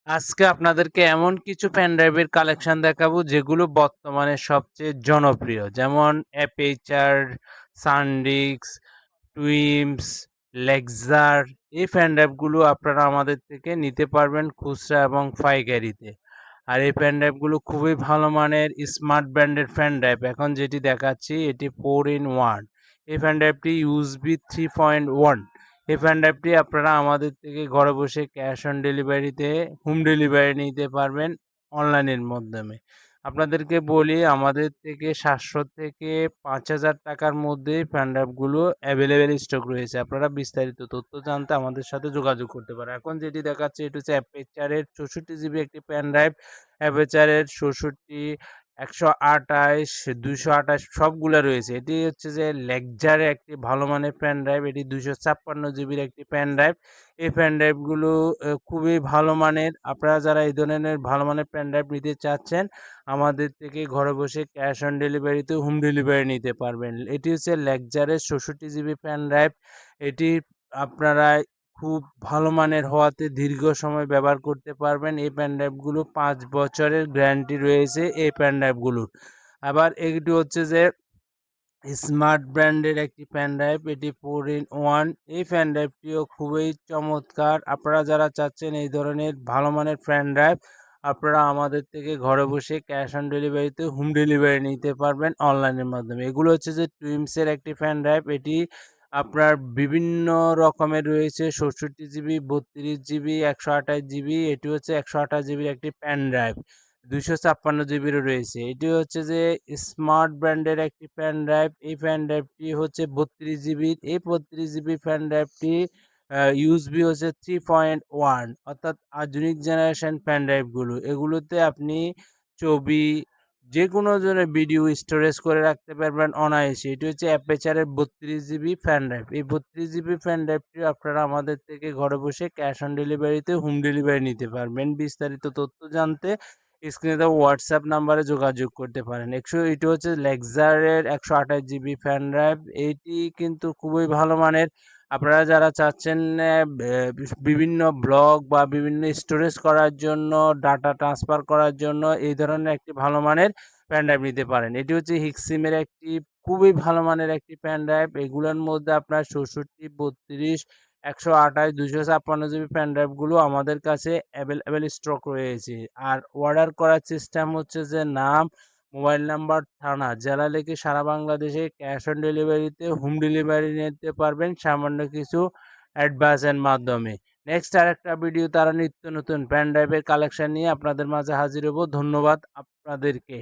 আজকে আপনাদেরকে এমন কিছু পেন ড্রাইভের কালেকশন দেখাবো যেগুলো বর্তমানে সবচেয়ে জনপ্রিয়, যেমন অ্যাপেচার, সানডিস্ক, টুইমস, লেক্সার। এই পেন ড্রাইভগুলো আপনারা আমাদের থেকে নিতে পারবেন খুচরা এবং পাইকারিতে। আর এই পেন ড্রাইভগুলো খুবই ভালো মানের স্মার্ট ব্র্যান্ডের পেন ড্রাইভ। এখন যেটি দেখাচ্ছি এটি 4 in 1। এই পেন ড্রাইভটি ইউএসবি 3.1। এই পেন ড্রাইভটি আপনারা আমাদের থেকে ঘরে বসে ক্যাশ অন ডেলিভারিতে হোম ডেলিভারি নিতে পারবেন অনলাইনের মাধ্যমে। আপনাদেরকে বলি, আমাদের থেকে 700 থেকে 5,000 টাকার মধ্যে পেন ড্রাইভগুলো অ্যাভেলেবেল স্টক রয়েছে। আপনারা বিস্তারিত তথ্য জানতে আমাদের সাথে যোগাযোগ করতে পারেন। এখন যেটি দেখাচ্ছে এটি হচ্ছে অ্যাপেচারের 64 জিবি একটি পেন ড্রাইভ। অ্যাপেচারের 64, 128, 228 সবগুলা রয়েছে। এটি হচ্ছে যে লেক্সারের একটি ভালো মানের পেন ড্রাইভ। এটি 256 জিবির একটি পেন ড্রাইভ। এই পেন ড্রাইভগুলো খুবই ভালো মানের। আপনারা যারা এই ধরনের ভালো মানের পেন ড্রাইভ নিতে চাচ্ছেন, আমাদের থেকে ঘরে বসে ক্যাশ অন ডেলিভারিতে হোম ডেলিভারি নিতে পারবেন। এটি হচ্ছে লেক্সারের 64 জিবি পেন ড্রাইভ। এটি আপনারা খুব ভালো মানের হওয়াতে দীর্ঘ সময় ব্যবহার করতে পারবেন। এই পেন ড্রাইভগুলো 5 বছরের গ্যারান্টি রয়েছে এই পেন ড্রাইভগুলোর। আবার এটি হচ্ছে যে স্মার্ট ব্র্যান্ডের একটি পেন ড্রাইভ। এটি 4 in 1। এই পেন ড্রাইভটিও খুবই চমৎকার। আপনারা যারা চাচ্ছেন এই ধরনের ভালো মানের পেন ড্রাইভ, আপনারা আমাদের থেকে ঘরে বসে ক্যাশ অন ডেলিভারিতে হোম ডেলিভারি নিতে পারবেন অনলাইনের মাধ্যমে। এগুলো হচ্ছে যে টুইমসের একটি পেন ড্রাইভ। এটি আপনার বিভিন্ন রকমের রয়েছে, 64 জিবি, 32 জিবি, 128 জিবি। এটি হচ্ছে 128 জিবির একটি পেন ড্রাইভ। 256 জিবিরও রয়েছে। এটি হচ্ছে যে স্মার্ট ব্র্যান্ডের একটি পেন ড্রাইভ। এই পেন ড্রাইভটি হচ্ছে 32 জিবির। এই 32 জিবি পেন ড্রাইভটি ইউএসবি হচ্ছে 3.1, অর্থাৎ আধুনিক জেনারেশন পেন ড্রাইভগুলো। এগুলোতে আপনি ছবি, যে কোনো ধরনের ভিডিও স্টোরেজ করে রাখতে পারবেন অনায়াসে। এটি হচ্ছে অ্যাপেচারের 32 জিবি পেন ড্রাইভ। এই 32 জিবি পেন ড্রাইভটি আপনারা আমাদের থেকে ঘরে বসে ক্যাশ অন ডেলিভারিতে হোম ডেলিভারি নিতে পারবেন। বিস্তারিত তথ্য জানতে স্ক্রিনে দেওয়া হোয়াটসঅ্যাপ নাম্বারে যোগাযোগ করতে পারেন। এটি হচ্ছে লেক্সারের 128 জিবি পেন ড্রাইভ। এইটি কিন্তু খুবই ভালো মানের। আপনারা যারা চাচ্ছেন বিভিন্ন ব্লগ বা বিভিন্ন স্টোরেজ করার জন্য, ডাটা ট্রান্সফার করার জন্য এই ধরনের একটি ভালো মানের পেন ড্রাইভ নিতে পারেন। এটি হচ্ছে হিক্সিমের একটি খুবই ভালো মানের একটি পেন ড্রাইভ। এগুলোর মধ্যে আপনার 64, 32, 128, 256 জিবি পেন ড্রাইভগুলো আমাদের কাছে অ্যাভেলেবেল স্টক রয়েছে। আর অর্ডার করার সিস্টেম হচ্ছে যে নাম, মোবাইল নাম্বার, থানা, জেলা লিখে সারা বাংলাদেশে ক্যাশ অন ডেলিভারিতে হোম ডেলিভারি নিতে পারবেন সামান্য কিছু অ্যাডভান্সের মাধ্যমে। নেক্সট আরেকটা ভিডিও তারা নিত্য নতুন পেন ড্রাইভের কালেকশন নিয়ে আপনাদের মাঝে হাজির হব। ধন্যবাদ আপনাদেরকে।